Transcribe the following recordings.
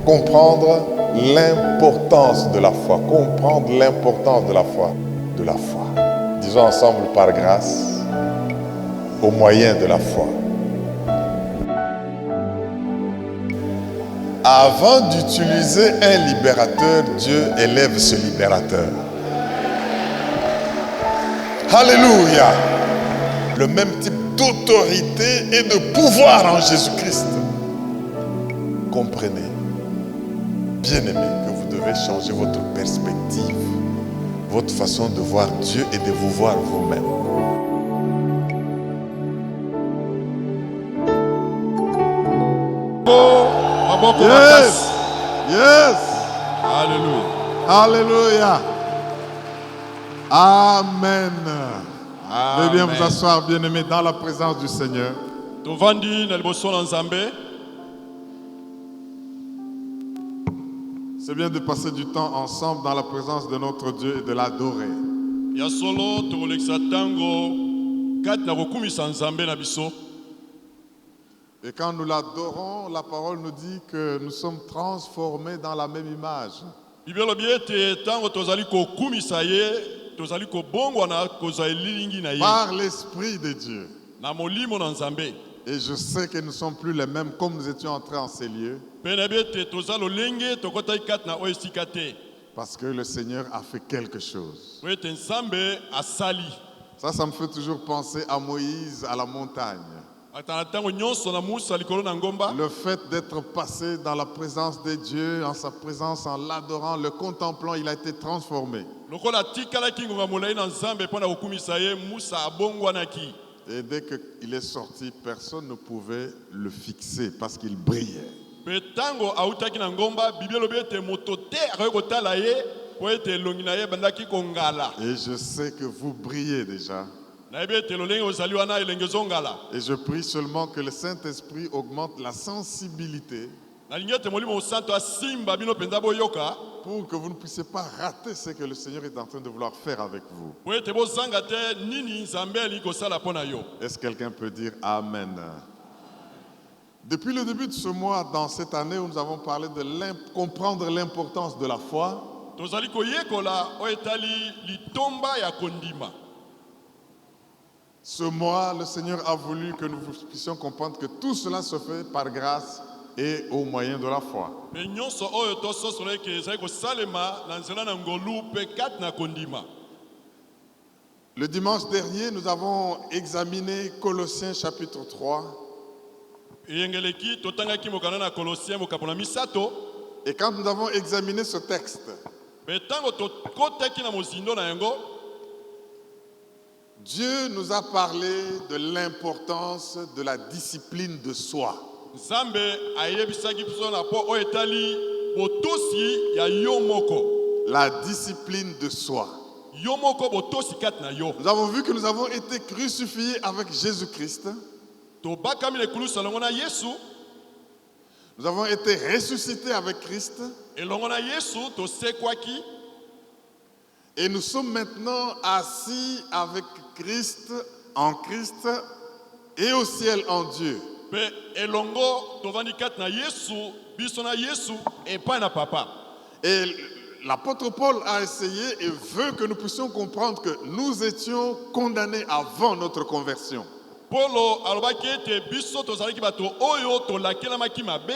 Comprendre l'importance de la foi. Comprendre l'importance de la foi. De la foi. Disons ensemble par grâce, au moyen de la foi. Avant d'utiliser un libérateur, Dieu élève ce libérateur. Alléluia. Le même type d'autorité et de pouvoir en Jésus-Christ. Comprenez, bien-aimés, que vous devez changer votre perspective, votre façon de voir Dieu et de vous voir vous-même. Yes. Yes. Alléluia. Alléluia. Amen. Veuillez bien vous Amen. asseoir, bien-aimés, dans la présence du Seigneur. Tovandi na liboso na Nzambe. C'est bien de passer du temps ensemble dans la présence de notre Dieu et de l'adorer. Ya solo tokolekisa tango kati na kokumisa Nzambe na biso. Et quand nous l'adorons, la parole nous dit que nous sommes transformés dans la même image. Bible lobi ete tango tozali kokumisa ye, tozali kobongwana kozwa elilingi na ye. Par l'Esprit de Dieu. Na molimo na Nzambe. Et je sais que nous ne sommes plus les mêmes comme nous étions entrés en ces lieux. Pe na biete toza lolenge tokota kati na oyo esika te. Parce que le Seigneur a fait quelque chose. Po ete Nzambe asali. Ça me fait toujours penser à Moïse à la montagne. Atana tango nyonso na musa likolo na ngomba. Le fait d'être passé dans la présence de Dieu, en sa présence, en l'adorant, le contemplant, il a été transformé. Lokola tikala kingonga molai na Nzambe pona kokumisa ye musa abongwanaki. Et dès qu'il est sorti, personne ne pouvait le fixer parce qu'il brillait. Petango autaki na ngomba Bible lobi ete moto te akotala ye po ete longi na ye bandaki kongala. Et je sais que vous brillez déjà. Na ebe ete lolenge ozali wana elenge zongala. Et je prie seulement que le Saint-Esprit augmente la sensibilité Na lingi ete molimo santo asimba bino penza boyoka pour que vous ne puissiez pas rater ce que le Seigneur est en train de vouloir faire avec vous. po ete bozanga te nini Nzambe ali kosala pona yo. Est-ce que quelqu'un peut dire Amen? Depuis le début de ce mois, dans cette année où nous avons parlé de comprendre l'importance de la foi, Tozali koyekola o etali litomba ya kondima. ce mois, le Seigneur a voulu que nous puissions comprendre que tout cela se fait par grâce et au moyen de la foi. Pe nyonso oyo tososolo eke ezali kosalema na nzela na ngolu pe kati na kondima. Le dimanche dernier, nous avons examiné Colossiens chapitre 3. Eyengeleki totangaki mokana na Kolosien mokapo na misato. Et quand nous avons examiné ce texte, Pe tango tokotaki na mozindo na yango, Dieu nous a parlé de l'importance de la discipline de soi. Nzambe ayebisaki biso na po oyo etali botosi ya yo moko. La discipline de soi. Yo moko botosi kati na yo. Nous avons vu que nous avons été crucifiés avec Jésus-Christ. Tobakami lekulusa elongo na Yesu. Nous avons été ressuscités avec Christ. Elongo na Yesu tosekwaki. Et nous sommes maintenant assis avec Christ, en Christ et au ciel en Dieu. Pe elongo tovandi kati na Yesu, biso na Yesu epai na papa. Et l'apôtre Paul a essayé et veut que nous puissions comprendre que nous étions condamnés avant notre conversion. Polo alobaki ete biso tozalaki bato oyo tolakelamaki mabe.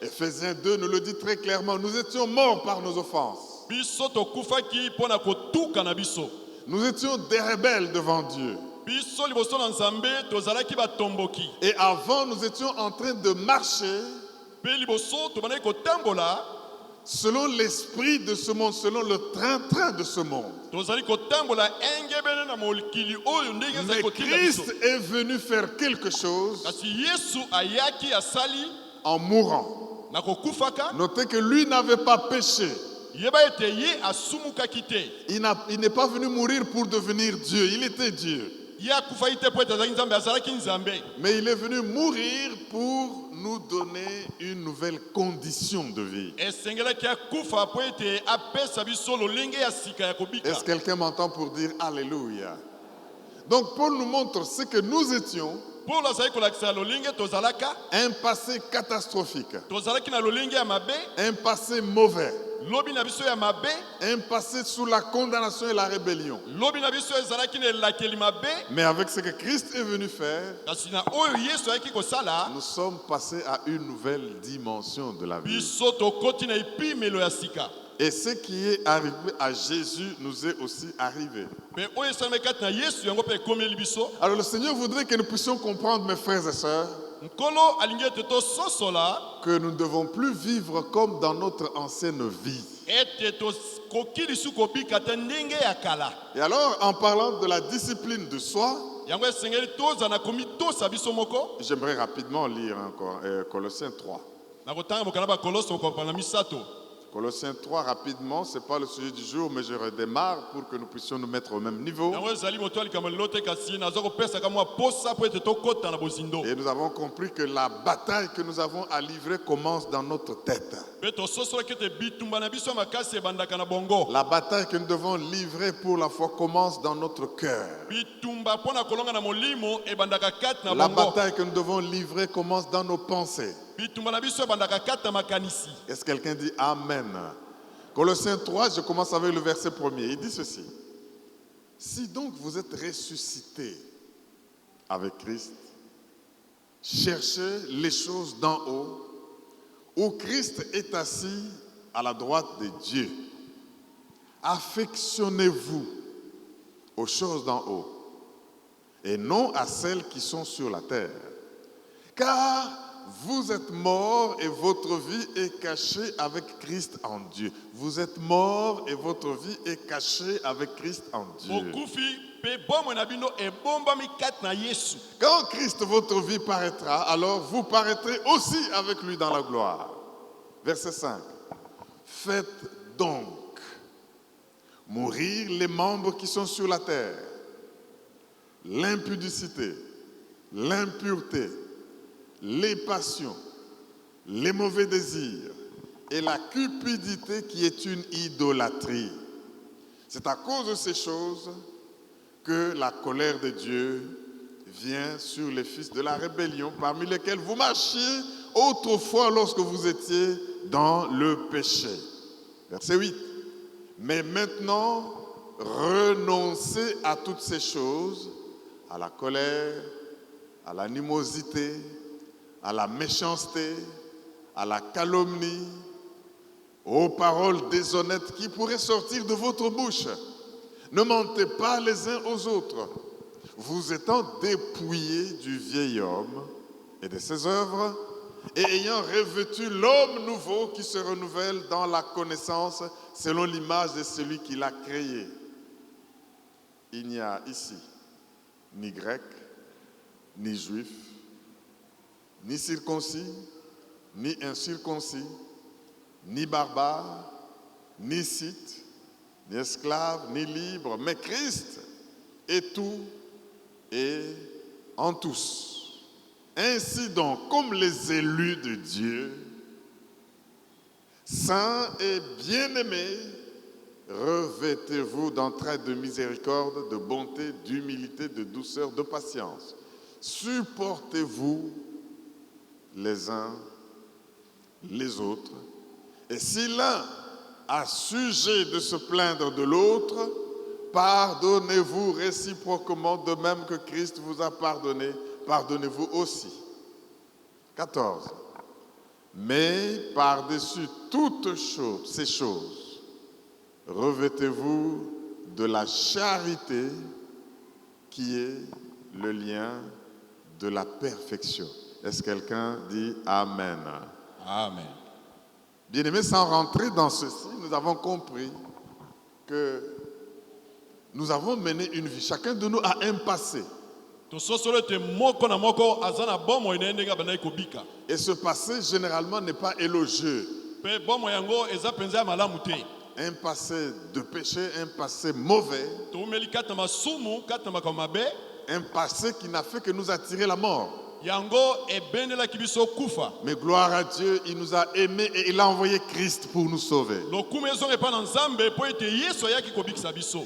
Éphésiens 2 nous le dit très clairement, nous étions morts par nos offenses. Biso tokufaki pona kotuka na biso. Nous étions des rebelles devant Dieu. Biso liboso na Nzambe tozalaki batomboki. Et avant, nous étions en train de marcher Pe liboso tobandaki kotambola selon l'esprit de ce monde, selon le train-train de ce monde. tozali kotambola engebene na mokili oyo ndenge ezali Mais kotinda biso. Christ est venu faire quelque chose Kasi Yesu ayaki asali en mourant. na kokufaka. Notez que lui n'avait pas péché. Yeba ete ye asumukaki te. Il n'est pas venu mourir pour devenir Dieu. Il était Dieu. Ye akufaki te po ete azalaki Nzambe, azalaki Nzambe. Mais il est venu mourir pour nous donner une nouvelle condition de vie. Esengelaki akufa po ete apesa biso lolenge ya sika ya kobika. Est-ce que quelqu'un m'entend pour dire Alléluia? Donc Paul nous montre ce que nous étions Pour la zaï kolakisa lolinge tozalaka. Un passé catastrophique. Tozalaki na lolinge ya mabe. Un passé mauvais. Lobi na biso ya mabe. Un passé sous la condamnation et la rébellion. Lobi na biso ezalaki na elakeli mabe. Mais avec ce que Christ est venu faire, Kasi na oyo Yesu ayaki kosala. nous sommes passés à une nouvelle dimension de la vie. Biso tokoti na epimelo ya sika. Et ce qui est arrivé à Jésus nous est aussi arrivé. Mais oyo esalami kati na Yesu yango pe ekomeli biso. Alors le Seigneur voudrait que nous puissions comprendre, mes frères et sœurs, Nkolo alingi ete tososola que nous ne devons plus vivre comme dans notre ancienne vie. ete tokoki lisu kobika te ndenge ya kala. Et alors, en parlant de la discipline de soi, Yango esengeli toza na komi tosa biso moko. j'aimerais rapidement lire encore Colossiens 3. Na kotanga mokana ba Koloso kopana misato. Colossiens 3, rapidement, ce n'est pas le sujet du jour, mais je redémarre pour que nous puissions nous mettre au même niveau. Yango ezali moto alikama lote kasi nazo kopesa kama posa po ete tokota na bozindo. Et nous avons compris que la bataille que nous avons à livrer commence dans notre tête. Pe tososola kete bitumba na biso makasi ebandaka na bongo. La bataille que nous devons livrer pour la foi commence dans notre cœur. Bitumba pona kolonga na molimo ebandaka kati na La bongo. bataille que nous devons livrer commence dans nos pensées. Bitumba na biso ebandaka kati na makanisi. Est-ce que quelqu'un dit Amen? Colossiens 3, je commence avec le verset 1er. Il dit ceci. Si donc vous êtes ressuscités avec Christ, cherchez les choses d'en haut, où Christ est assis à la droite de Dieu. Affectionnez-vous aux choses d'en haut et non à celles qui sont sur la terre. Car vous êtes morts et votre vie est cachée avec Christ en Dieu. Vous êtes morts et votre vie est cachée avec Christ en Dieu. Bokufi pe bomo na bino ebombami kati na Yesu. Quand Christ, votre vie paraîtra, alors vous paraîtrez aussi avec lui dans la gloire. Verset 5. Faites donc mourir les membres qui sont sur la terre. L'impudicité, l'impureté, les passions, les mauvais désirs et la cupidité qui est une idolâtrie. C'est à cause de ces choses que la colère de Dieu vient sur les fils de la rébellion, parmi lesquels vous marchiez autrefois lorsque vous étiez dans le péché. Verset 8. Mais maintenant, renoncez à toutes ces choses, à la colère, à l'animosité, à la méchanceté, à la calomnie, aux paroles déshonnêtes qui pourraient sortir de votre bouche. Ne mentez pas les uns aux autres, vous étant dépouillés du vieil homme et de ses œuvres, et ayant revêtu l'homme nouveau qui se renouvelle dans la connaissance selon l'image de celui qui l'a créé. Il n'y a ici ni grec, ni juif, ni circoncis, ni incirconcis, ni barbare, ni scythe, ni esclave, ni libre, mais Christ est tout et en tous. Ainsi donc, comme les élus de Dieu, saints et bien-aimés, revêtez-vous d'entrailles de miséricorde, de bonté, d'humilité, de douceur, de patience. Supportez-vous les uns les autres. Et si l'un a sujet de se plaindre de l'autre, pardonnez-vous réciproquement, de même que Christ vous a pardonné, pardonnez-vous aussi. 14. Mais par-dessus toutes ces choses, revêtez-vous de la charité qui est le lien de la perfection. Est-ce que quelqu'un dit Amen? Amen. Bien-aimés, sans rentrer dans ceci, nous avons compris que nous avons mené une vie. Chacun de nous a un passé. Et ce passé, généralement, n'est pas élogieux. Un passé de péché, un passé mauvais, un passé qui n'a fait que nous attirer la mort. Mais gloire à Dieu, il nous a aimés et il a envoyé Christ pour nous sauver.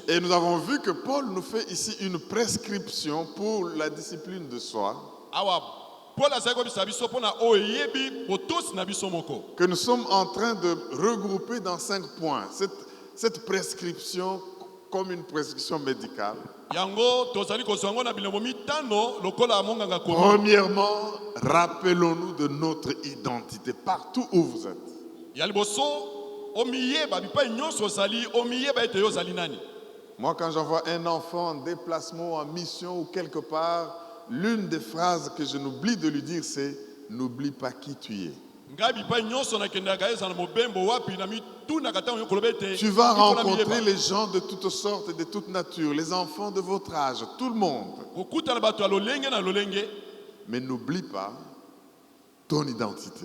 Et nous avons vu que Paul nous fait ici une prescription pour la discipline de soi. awa Paul azali kobisa biso mpona oyo eyebi botosi na biso moko. que nous sommes en train de regrouper dans 5 points. Cette prescription comme une prescription médicale. Yango tozali kozwa yango na bilembo mitano lokola monganga komi. Premièrement, rappelons-nous de notre identité partout où vous êtes. Ya liboso omiyeba bipai nyonso ozali omiyeba ete yo ozali nani. Moi, quand j'envoie un enfant en déplacement, en mission ou quelque part, l'une des phrases que je n'oublie de lui dire, c'est « N'oublie pas qui tu es ». Tu vas rencontrer les gens de toutes sortes et de toutes natures, les enfants de votre âge, tout le monde. Mais n'oublie pas ton identité.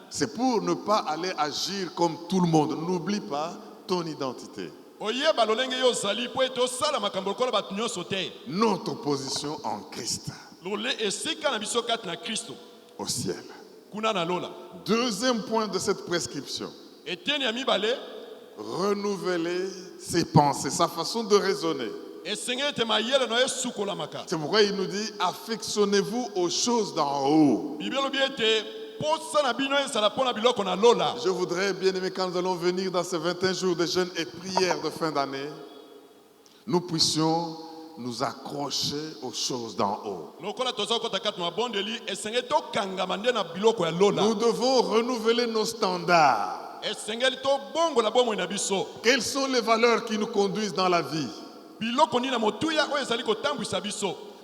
C'est pour ne pas aller agir comme tout le monde. N'oublie pas ton identité. Notre position en Christ. Au ciel. Deuxième point de cette prescription. Renouveler ses pensées, sa façon de raisonner. C'est pourquoi il nous dit, affectionnez-vous aux choses d'en haut. Je voudrais, bien aimé, quand nous allons venir dans ces 21 jours de jeûne et prières de fin d'année, nous puissions nous accrocher aux choses d'en haut. Nous devons renouveler nos standards. Quelles sont les valeurs qui nous conduisent dans la vie?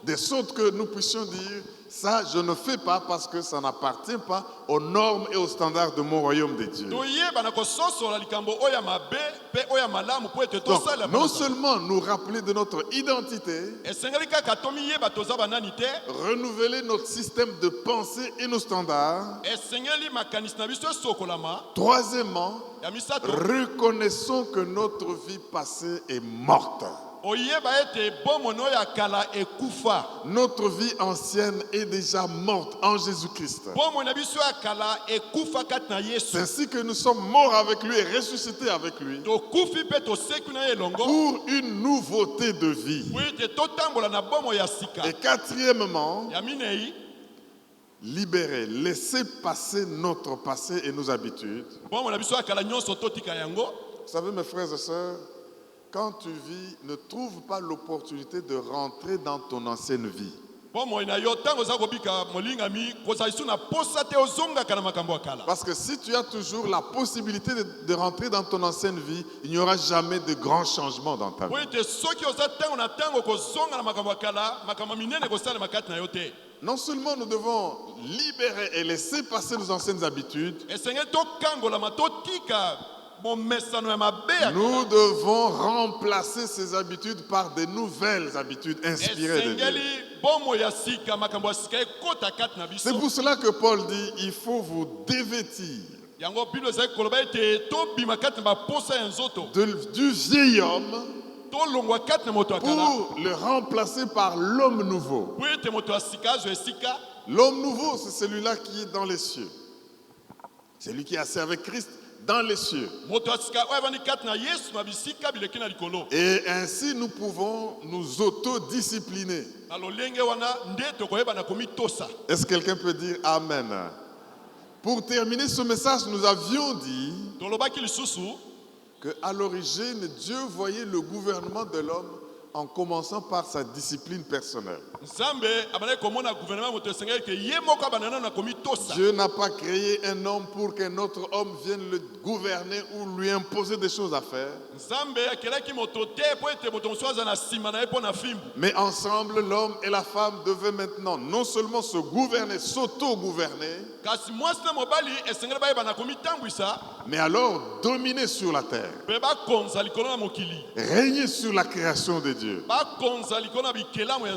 De sorte que nous puissions dire, ça je ne fais pas parce que ça n'appartient pas aux normes et aux standards de mon royaume de Dieu. Donc, non seulement nous rappeler de notre identité, renouveler notre système de pensée et nos standards. Troisièmement, reconnaissons que notre vie passée est morte. Notre vie ancienne est déjà morte en Jésus-Christ. C'est ainsi que nous sommes morts avec lui et ressuscités avec lui pour une nouveauté de vie. Et quatrièmement, libérer, laisser passer notre passé et nos habitudes. Vous savez, mes frères et sœurs, quand tu vis, ne trouve pas l'opportunité de rentrer dans ton ancienne vie. Parce que si tu as toujours la possibilité de rentrer dans ton ancienne vie, il n'y aura jamais de grands changements dans ta vie. Non seulement nous devons libérer et laisser passer nos anciennes habitudes, nous devons remplacer ces habitudes par de nouvelles habitudes inspirées de Dieu. C'est pour cela que Paul dit, il faut vous dévêtir du vieil homme pour le remplacer par l'homme nouveau. L'homme nouveau, c'est celui-là qui est dans les cieux. C'est lui qui est assis avec Christ dans les cieux. Et ainsi nous pouvons nous autodiscipliner. Est-ce que quelqu'un peut dire Amen? Pour terminer ce message, nous avions dit qu'à l'origine, Dieu voyait le gouvernement de l'homme en commençant par sa discipline personnelle. Dieu n'a pas créé un homme pour qu'un autre homme vienne le gouverner ou lui imposer des choses à faire. Mais ensemble, l'homme et la femme devaient maintenant non seulement se gouverner, s'auto-gouverner, mais alors dominer sur la terre, régner sur la création de Dieu.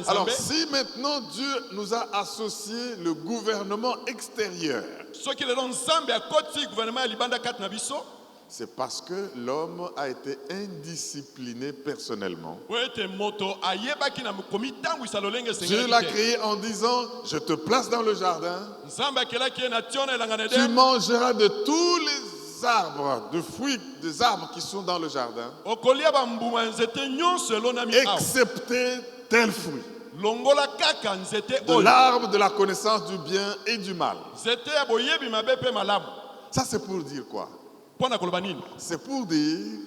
Alors si maintenant Dieu nous a associé le gouvernement extérieur, c'est parce que l'homme a été indiscipliné personnellement. Dieu l'a créé en disant, je te place dans le jardin, tu mangeras de tous les arbres, de fruits des arbres qui sont dans le jardin, excepté tel fruit. longola kaka nzete de oyo l'arbre de la connaissance du bien et du mal. nzete ya boyebi mabe pe malamu. Ça, c'est pour dire quoi? Mpona koloba nini? C'est pour dire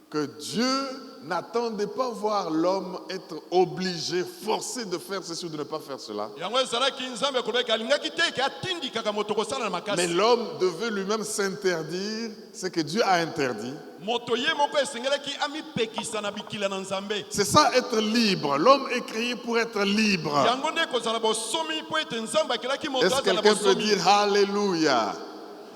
que Dieu n'attendait pas voir l'homme être obligé, forcé de faire ceci ou de ne pas faire cela. yango ezalaki nzambe kolobaki alingaki te ke atindikaka moto kosala na Mais makasi. l'homme devait lui-même s'interdire ce que Dieu a interdit. Moto ye moko esengelaki amipekisa na bikila na nzambe. C'est ça, être libre. L'homme est créé pour être libre. yango nde kozala bosomi mpo ete nzambe akelaki moto Est-ce que azala quelqu'un peut bosomi. dire Alléluia?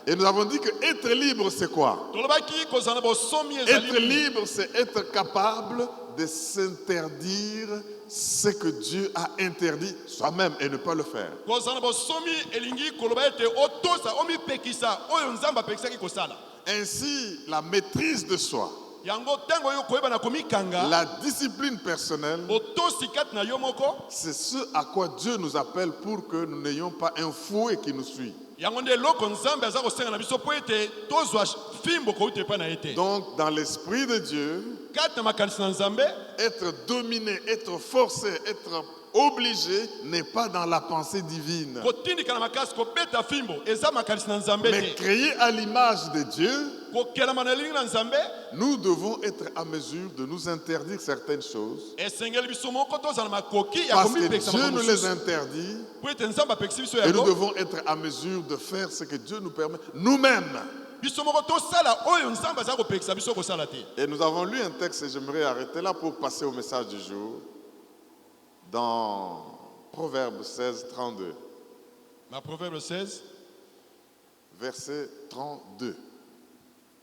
Et nous avons dit que être libre, c'est quoi? tolobaki kozala bosomi Être ezali libre, c'est être capable de s'interdire ce que Dieu a interdit soi-même et ne pas le faire. kozala bosomi elingi koloba ete otosa omipekisa oyo nzambe apekisaki kosala. Ainsi, la maîtrise de soi, yango ntango oyo koyeba na komikanga la discipline personnelle, otosi kati na yo moko. c'est ce à quoi Dieu nous appelle pour que nous n'ayons pas un fouet qui nous suit. yango nde eloko nzambe aza kosenga na biso mpo ete tozwa fimbo kouta epai na ye te. Donc, dans l'esprit de Dieu, kati na makanisi na nzambe être dominé, être forcé, être obligé n'est pas dans la pensée divine. kotindika na makasi kobeta fimbo eza makanisi na nzambe Mais te. créé à l'image de Dieu, kokelama na elingi na nzambe nous devons être à mesure de nous interdire certaines choses. esengeli biso moko tozala makoki ya Parce que komipekisa Dieu makambo nous les mosusu interdit mpo ete nzambe apekisi biso et nous yango. devons être à mesure de faire ce que Dieu nous permet nous-mêmes. biso moko tosala oyo nzambe aza kopekisa biso kosala te. Et nous avons lu un texte et j'aimerais arrêter là pour passer au message du jour. Dans Proverbe 16, 32, na proverbe 16 verset 32.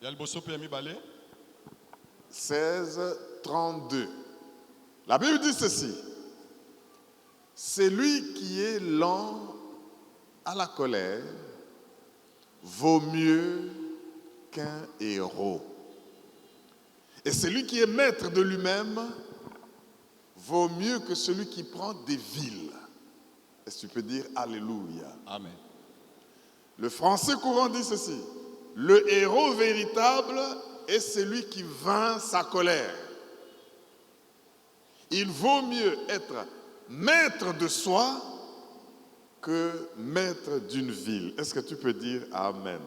ya liboso mpe ya mibale 16, 32. La Bible dit ceci. Celui qui est lent à la colère vaut mieux qu'un héros. Et celui qui est maître de lui-même vaut mieux que celui qui prend des villes. Est-ce que tu peux dire Alléluia? amen. Le français courant dit ceci. Le héros véritable est celui qui vainc sa colère. Il vaut mieux être maître de soi que maître d'une ville. Est-ce que tu peux dire Amen?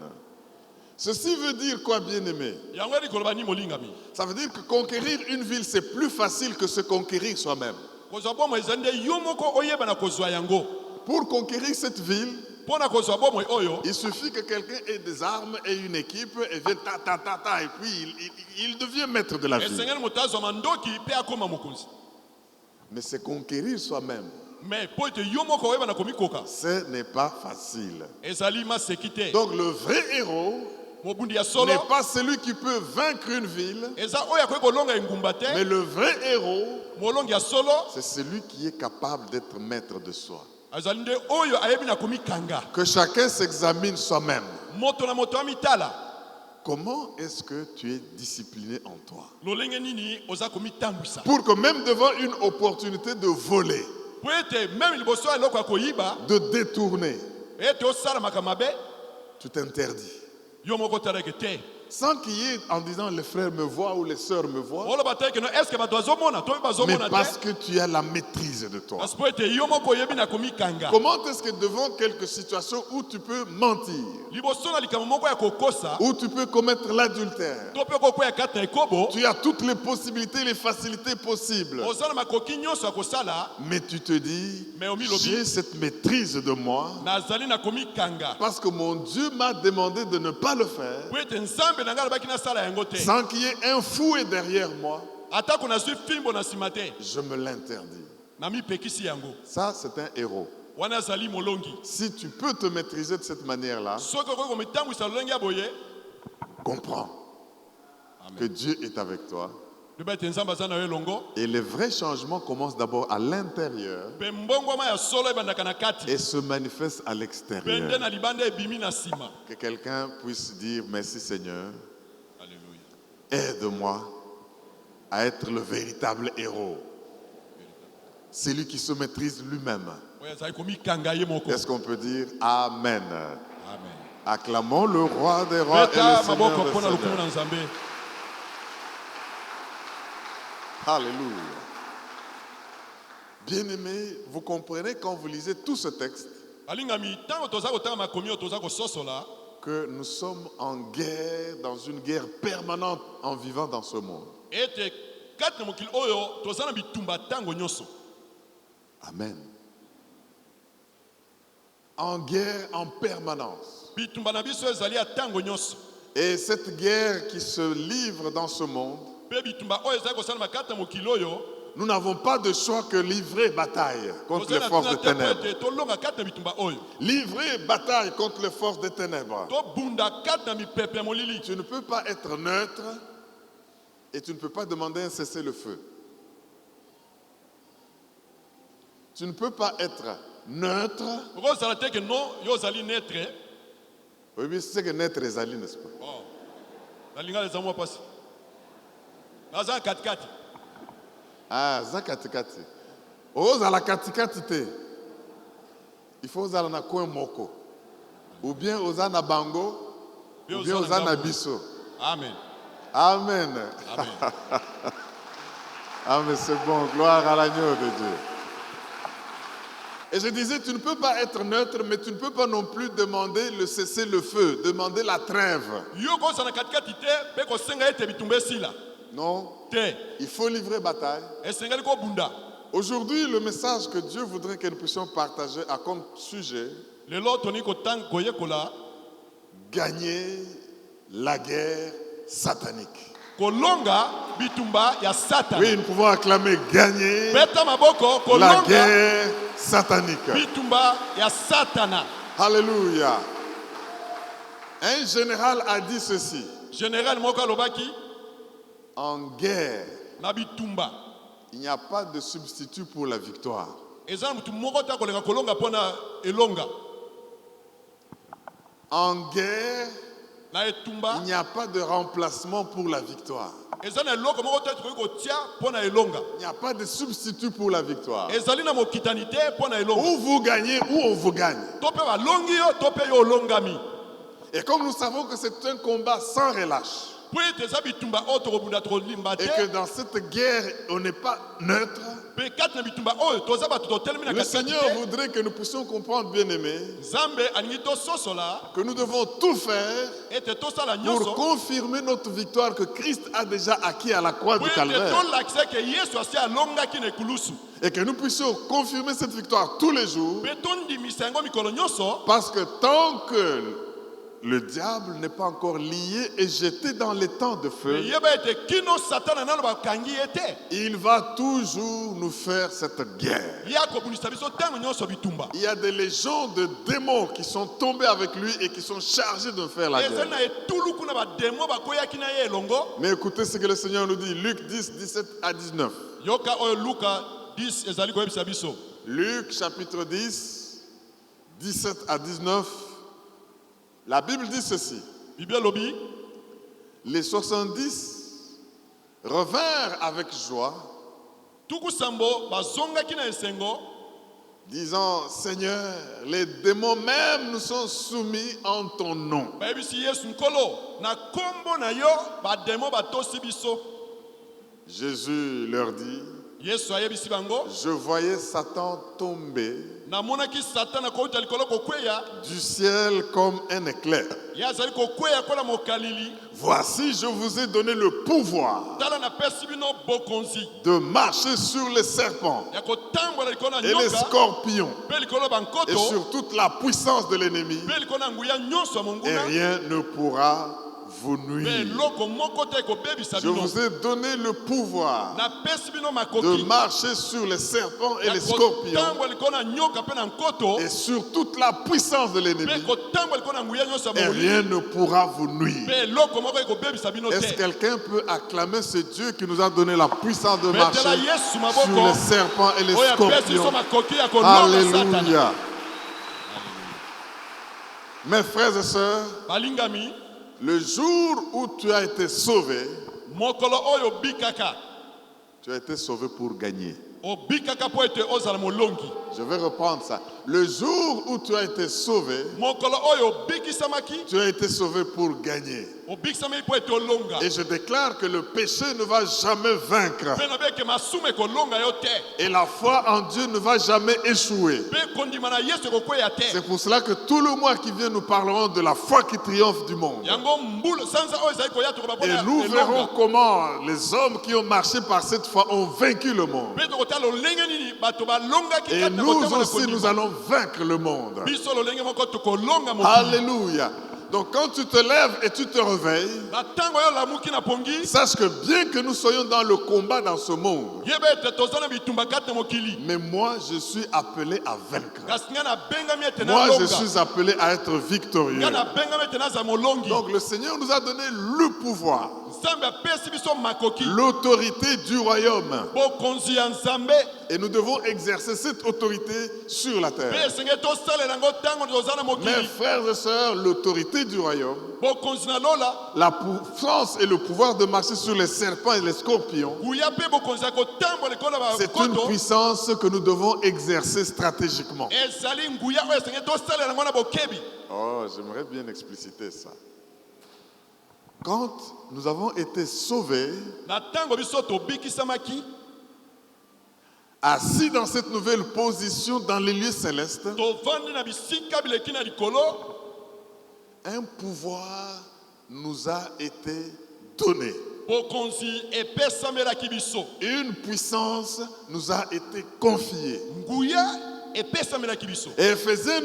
Ceci veut dire quoi, bien-aimé? yango edi koloba ni molingami. Ça veut dire que conquérir une ville, c'est plus facile que se conquérir soi-même. kozwa bomoi eza nde yo moko oyeba na kozwa yango. Pour conquérir cette ville, mpo na kozwa bomoi oyo il suffit que quelqu'un ait des armes et une équipe et vienne ta, et puis il devient maître de la ville. esengeli moto azwa mandoki mpe akóma mokonzi. Mais c'est conquérir soi-même. mais mpo ete yo moko oyeba na komikoka Ce n'est pas facile. ezali maseki te. Donc le vrai héros mobundi ya solo n'est pas celui qui peut vaincre une ville, eza oyo akoki kolonga engumba te. mais le vrai héros, molongi ya solo c'est celui qui est capable d'être maître de soi. azali nde oyo ayebi na komikanga. Que chacun s'examine soi-même. moto na moto amitala Comment est-ce que tu es discipliné en toi? lolenge nini oza komitambwisa Pour que même devant une opportunité de voler, po ete meme liboso ya eloko ya koyiba de détourner, ete osalamaka mabe tu t'interdis. yo moko otalaki te. Sans qu'il y ait en disant les frères me voient ou les sœurs me voient, oloba te keno eske bato bazomona to mais bazomona parce te. que tu as la maîtrise de toi. parce po ete yo moko oyebi na komikanga. Comment est-ce que devant quelques situations où tu peux mentir, liboso na likambo moko ya kokosa où tu peux commettre l'adultère, to mpe kokwea kati na ekobo tu as toutes les possibilités, les facilités possibles, oza na makoki nyonso ya kosala mais tu te dis, Mais au milieu, j'ai cette maîtrise de moi, nazali na komikanga parce que mon Dieu m'a demandé de ne pas le faire, po ete nzambe na ngai alobaki nasala yango te. sans qu'il y ait un fouet derrière moi, atako nazwi fimbo na nsima te je me l'interdis. namipekisi yango. Ça, c'est un héros. wana azali molongi. Si tu peux te maîtriser de cette manière-là, soki okoki komitambwisa lolenge ya boye comprends que Dieu est avec toi. loba ete nzambe aza na yo elongo Et les vrais changements commencent d'abord à l'intérieur mpe mbongwama ya solo ebandaka na kati et se manifestent à mpe nde l'extérieur. na libanda ebimi na nsima. Que quelqu'un puisse dire merci Seigneur, Alléluia. aide-moi à être le véritable héros. Celui qui se maîtrise lui-même. oyo azali komikanga ye moko. Est-ce qu'on peut dire Amen? Amen. Acclamons le roi des rois et beta le maboko Seigneur mpo na des lokumu na seigneurs. nzambe. Alléluia. Bien-aimés, vous comprenez quand vous lisez tout ce texte balingami ntango toza kotanga makomi oyo toza kososola que nous sommes en guerre, dans une guerre permanente en vivant dans ce monde. ete kati na mokili oyo toza na bitumba ntango nyonso. Amen. En guerre en permanence. bitumba na biso ezali ya ntango nyonso. Et cette guerre qui se livre dans ce monde, mpe bitumba oyo ezali kosalama kati na mokili oyo nous n'avons pas de choix que livrer bataille contre les forces des ténèbres. tolonga kati na bitumba oyo Livrer bataille contre les forces des ténèbres. tobunda kati na mipepe ya molili. Tu ne peux pas être neutre et tu ne peux pas demander un cessez-le-feu. Tu ne peux pas être neutre. okozala te ke non yo ozali netre. Oui, mais c'est que neutre est ali, n'est-ce pas? nalinga eza mwa pasi naza na katikati. Ah, za katikati. Ozala katikati te. Il faut ozala na coin moko. Ou bien ozala na bango, ou bien ozala na biso. Amen. Amen. Amen. Ah, mais c'est bon, gloire à l'agneau de Dieu. Et je disais, tu ne peux pas être neutre, mais tu ne peux pas non plus demander le cessez-le-feu, demander la trêve. yo kozala na katikati te mpe kosenga ete bitumba esila Non, te. il faut livrer bataille. esengeli kobunda. Aujourd'hui, le message que Dieu voudrait que nous puissions partager a comme sujet lelo toni kotanga koyekola gagner la guerre satanique. kolonga bitumba ya Satan. Oui, nous pouvons acclamer gagner beta maboko la kolonga guerre satanique. bitumba ya Satana. Alléluia. Un général a dit ceci: Général moko alobaki en guerre, na bitumba il n'y a pas de substitut pour la victoire. eza na mutu moko ta kolenga kolonga mpona elonga. En guerre, na etumba il n'y a pas de remplacement pour la victoire. eza na eloko moko te tokoki kotia mpona elonga. Il n'y a pas de substitut pour la victoire. ezali na mokitani te mpona elonga. Ou vous gagnez ou on vous gagne. to mpe balongi yo to mpe yo olongami. Et comme nous savons que c'est un combat sans relâche, po ete eza bitumba oyo tokobunda tokolimba et te que dans cette guerre, on n'est pas neutre, mpe kati na bitumba oyo toza bato totelemi na le katikati Seigneur te. voudrait que nous puissions comprendre, bien-aimés, nzambe alingi tososola que nous devons tout faire ete tosala pour nyonso confirmer notre victoire que Christ a déjà acquis à la croix po du ete Calvaire. tolakisa eke yesu asi alongaki na ekulusu Et que nous puissions confirmer cette victoire tous les jours, mpe tondimisa yango mikolo nyonso. parce que tant que le diable n'est pas encore lié et jeté dans les temps de feu, yeba ete kino satana nano bakangi ye te il va toujours nous faire cette guerre. ye akobundisa biso ntango nyonso bitumba. Il y a des légions de démons qui sont tombés avec lui et qui sont chargés de faire la ezali guerre. na etuluku na bademo bakweyaki na ye elongo. Mais écoutez ce que le Seigneur nous dit, Luc 10, 17 à 19. yoka oyo luka 10 ezali koyebisa biso. Luc chapitre 10, 17 à 19. La Bible dit ceci: Biblia lobi les 70 revinrent avec joie, tuku sambo bazongaki na esengo disant: Seigneur, les démons même nous sont soumis en ton nom. bayebisi yesu nkolo na kombo na yo bademo batosi biso. Jésus leur dit: yesu ayebisi bango je voyais Satan tomber namonaki satana kouta likolo kokweya du ciel comme un éclair. ye azali kokweya kola mokalili. Voici, je vous ai donné le pouvoir tala napesi bino bokonzi de marcher sur les serpents ya kotambola likolo na et les nyoka scorpions mpe likolo et bankoto sur toute la puissance de l'ennemi, mpe likolo na nguya nyonso ya et monguna rien ne pourra vous mpe nuire. eloko moko te ekobebisa Je bino. vous ai donné le pouvoir napesi bino de makoki marcher sur les serpents et ya les scorpions kotambola likolo na nyoka mpe na nkoto et sur toute la puissance de mpe l'ennemi, kotambola likolo na nguya nyonso ya et monguna rien ne pourra vous nuire. mpe eloko moko ekobebisa bino Est-ce te. quelqu'un peut acclamer ce Dieu qui nous a donné la puissance de marcher betela yesu sur maboko les serpents et les oyo apesi biso scorpions? makoki ya kolonga satana. Alléluia. Mes frères et sœurs, balingami le jour où tu as été sauvé, mokolo oyo obikaka tu as été sauvé pour gagner. obikaka mpo ete ozala molongi. Je vais reprendre ça. Le jour où tu as été sauvé, mokolo oyo obikisamaki tu as été sauvé pour gagner. obikisama po ete olonga Et je déclare que le péché ne va jamais vaincre. mpe nabe eke masumu ekolonga yo te Et la foi en Dieu ne va jamais échouer. mpe kondima na yesu ekokweya te C'est pour cela que tout le mois qui vient, nous parlerons de la foi qui triomphe du monde. yango mbula sanza oyo ezali koya tokoba Et nous verrons comment les hommes qui ont marché par cette foi ont vaincu le monde. mpe tokotala lolenge nini bato balongaki Et kati na nous kotanga na aussi, nous kondima allons vaincre le monde. biso lolenge moko tokolonga mokili Alléluia. Donc quand tu te lèves et tu te réveilles, na ntango oyo olamuki na pongi sache que bien que nous soyons dans le combat dans ce monde, yeba ete toza na bitumba kati na mokili mais moi je suis appelé à vaincre. kasi ngai nabengami ete Moi je nalonga suis appelé à être victorieux. ngai nabengami ete naza molongi Donc le Seigneur nous a donné le pouvoir, nzambe apesi biso makoki l'autorité du royaume. bokonzi ya nzambe Et nous devons exercer cette autorité sur la mpe terre. esengeli tosalela yango ntango toza na Mes mokili frères et sœurs, l'autorité du royaume, bokonzi na lola la puissance et le pouvoir de marcher sur les serpents et les scorpions, nguya mpe bokonzi ya kotambola ekolo na c'est une bakoto puissance que nous devons exercer stratégiquement. ezali nguya oyo esengeli tosalela yango na bokebi Oh, j'aimerais bien expliciter ça. Quand nous avons été sauvés, na ntango biso tobikisamaki assis dans cette nouvelle position dans les lieux célestes, tovandi na bisika bileki na likolo un pouvoir nous a été donné. bokonzi epesamelaki biso Une puissance nous a été confiée. nguya epesamelaki biso Et Éphésiens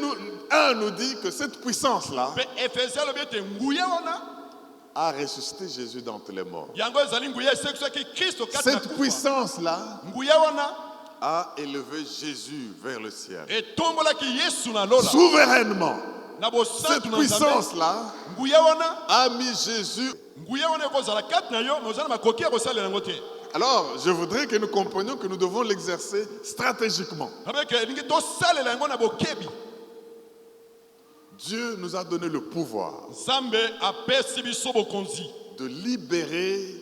1 nous dit que cette puissance-là mpe efesia alobi ete nguya wana a ressuscité Jésus d'entre les morts. yango ezali nguya esekisaki kristo kati na Cette kufa puissance-là nguya wana a élevé Jésus vers le ciel. etombolaki yesu na lola Souverainement, na cette bosantu na nzambe puissance-là nguya wana a mis Jésus. nguya wana ekozala kati na yo me oza na makoki ya kosalela yango te Alors, je voudrais que nous comprenions que nous devons l'exercer stratégiquement. abeke elingi tosalela yango na bokebi Dieu nous a donné le pouvoir nzambe apesi biso bokonzi de libérer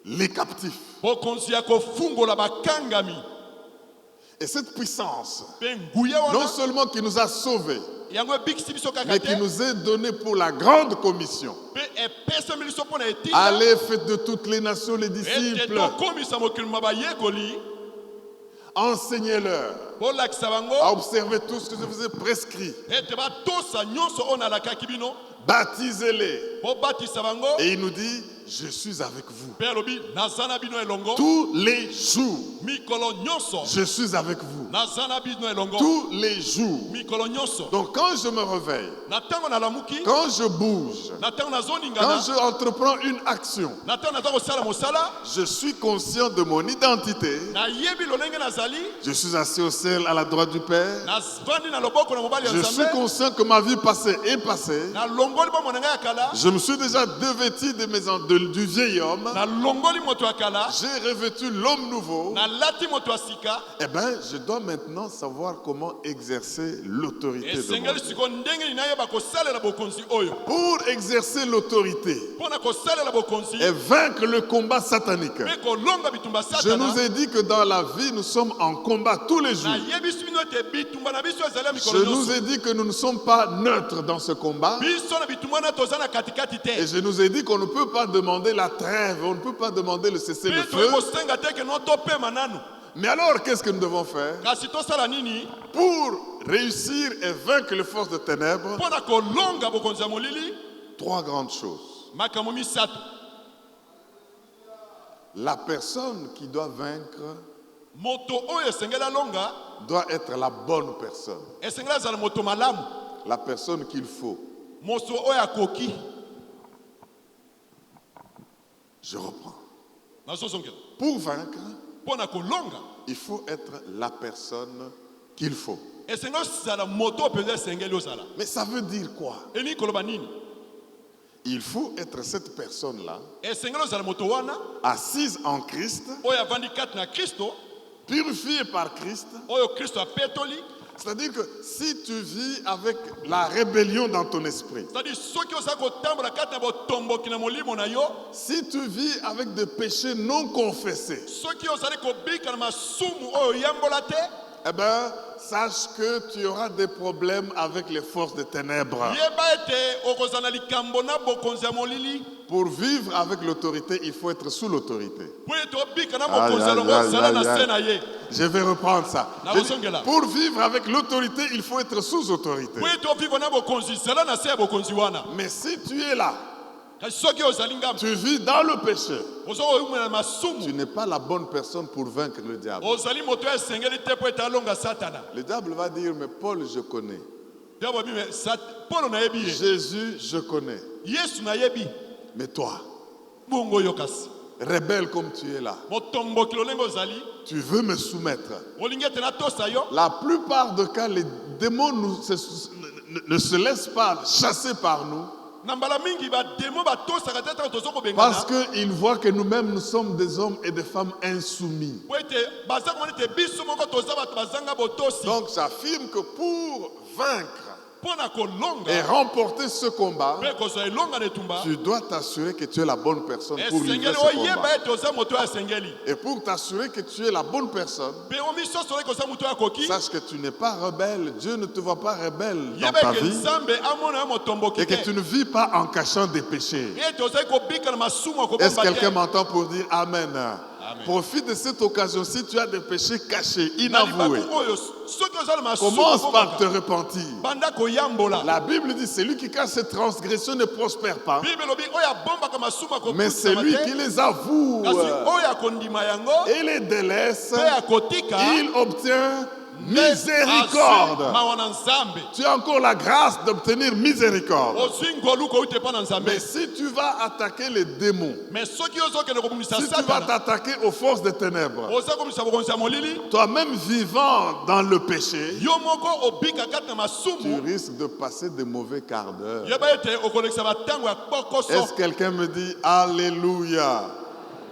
les captifs. bokonzi ya kofungola bakangami Et cette puissance, mpe nguya non wana seulement qui nous a sauvés, yango ebikisi biso kaka mais te qui nous est donnée pour la grande commission. mpe epesami biso mpo na etinda Allez, faites de toutes les nations les ete disciples, tokomisa mokili ma bayekoli enseignez-leur bolakisa bango à observer tout ce que je vous ai prescrit, ete batosa nyonso oyo nalakaki bino baptisez-les. bobatisa bango Et il nous dit, je suis avec vous mpe alobi naza na bino elongo tous les jours. mikolo nyonso Je suis avec vous naza na bino elongo tous les jours. mikolo nyonso Donc quand je me réveille, na ntango nalamuki quand je bouge, na ntango quand nazoningana je entreprends une action, na ntango naza kosala mosala je suis conscient de mon identité. nayebi lolenge nazali Je suis assis au ciel à la droite du Père. navandi na loboko na mobali ya Je suis nzambe conscient que ma vie passée est passée. nalongoli bomoi na ngai ya kala Je me suis déjà dévêtu du vieil homme. nalongoli moto ya kala J'ai revêtu l'homme nouveau. nalati moto ya sika Eh bien, je dois maintenant savoir comment exercer l'autorité de mon esengeli Dieu. sikoyo ndenge nini nayeba kosalela bokonzi oyo Pour exercer l'autorité mpo na kosalela bokonzi et vaincre le combat satanique. mpe kolonga bitumba Je nous satana ai dit que dans la vie, nous sommes en combat tous les jours. nayebisi bino ete bitumba na biso ezali ya Je mikolo nous nyonso ai dit que nous ne sommes pas neutres dans ce combat. biso na bitumba wana toza na katikati Et te je nous ai dit qu'on ne peut pas demander la trêve, on ne peut pas demander le mpe cessez-le-feu. toyei kosenga te ke no topema nanu Mais alors, qu'est-ce que nous devons faire kasi tosala nini pour réussir et vaincre les forces de ténèbres? mpo na kolonga bokonzi ya molili 3 grandes choses. makambo misato La personne qui doit vaincre moto oyo esengeli alonga doit être la bonne personne, esengeli azala moto malamu la personne qu'il faut. moto oyo akoki Je reprends. nazozongela Pour vaincre, mpo na kolonga il faut être la personne qu'il faut. esengeli ozala moto oyo mpenza esengeli ozala Mais ça veut dire quoi? elingi koloba nini Il faut être cette personne-là, esengeli ozala moto wana assise en Christ, oyo avandi kati na kristo purifiée par Christ. oyo kristo apetoli C'est-à-dire que si tu vis avec la rébellion dans ton esprit, c'est-à-dire soki ozala kotambola kati na botomboki na molimo na yo si tu vis avec des péchés non confessés, soki ozali kobika na masumu oyo oyambola te eh bien, sache que tu auras des problèmes avec les forces des ténèbres. yeba ete okozala likambo na bokonzi ya molili Pour vivre avec l'autorité, il faut être sous l'autorité. po ete obika na Aïe, mokonzi yango aïe, ozala aïe, na aïe. se na ye Je vais reprendre ça. Na Je dis, bosongela. pour vivre avec l'autorité, il faut être sous autorité. po ete ovivre na bokonzi zala na se ya bokonzi wana Mais si tu es là, kasi soki ozali ngambo tu vis dans le péché, ozo koyumela tu masumu n'es pas la bonne personne pour vaincre le diable. ozali moto oyo esengeli te po ete alonga satana Le diable va dire, mais Paul, je connais. diabo abi me polo nayebi ye Jésus, je connais. yesu nayebi Mais toi, bongo oyo kasi rebelle comme tu es là, motomboki lolenge ozali tu veux me soumettre. olingi ete natosa yo La plupart des cas, les démons ne se laissent pas chasser par nous na mbala mingi bademo batosaka te ntango tozo parce kobengana qu'ils voient que nous-mêmes, nous sommes des hommes et des femmes insoumis. po ete baza komona ete biso moko toza bato bazanga botosi Donc j'affirme que pour vaincre mpo na et kolonga remporter ce combat, mpe kozwa elonga na etumba tu dois t'assurer que tu es la bonne personne pour livrer esengeli ce combat. oyeba ete oza moto oyo asengeli Et pour t'assurer que tu es la bonne personne, mpe omisoso oleki oza moto oyo akoki sache que tu n'es pas rebelle. Dieu ne te voit pas rebelle dans yeba ta ete vie nzambe amona yo motomboki et que te tu ne vis pas en cachant des péchés. ete ozali kobika na masumu ya Est-ce kobomba quelqu'un te m'entend pour dire Amen? Profite de cette occasion. Si tu as des péchés cachés, na libaku inavoués, oyo soki oza na masumu commence par te kobomaka repentir. banda koyambola La Bible dit celui qui cache ses transgressions ne prospère pas, bible elobi oyo abombaka masumu mais c'est akobusama lui te qui les avoue kasi oyo akondima yango et les délaisse, mpe akotika il obtient mpe azwi miséricorde. mawa na nzambe Tu as encore la grâce d'obtenir miséricorde. ozwi ngolu kouta epa na nzambe Mais si tu vas attaquer les démons, me soki ozokende kobundisa si tu vas satana t'attaquer aux forces des ténèbres, oza kobundisa bokonzi ya molili toi-même vivant dans le péché, yo moko obika kati na tu masumu risques de passer de mauvais quarts d'heure. yeba ete okolekisa batango ya Est-ce bokoso que quelqu'un me dit Alléluia?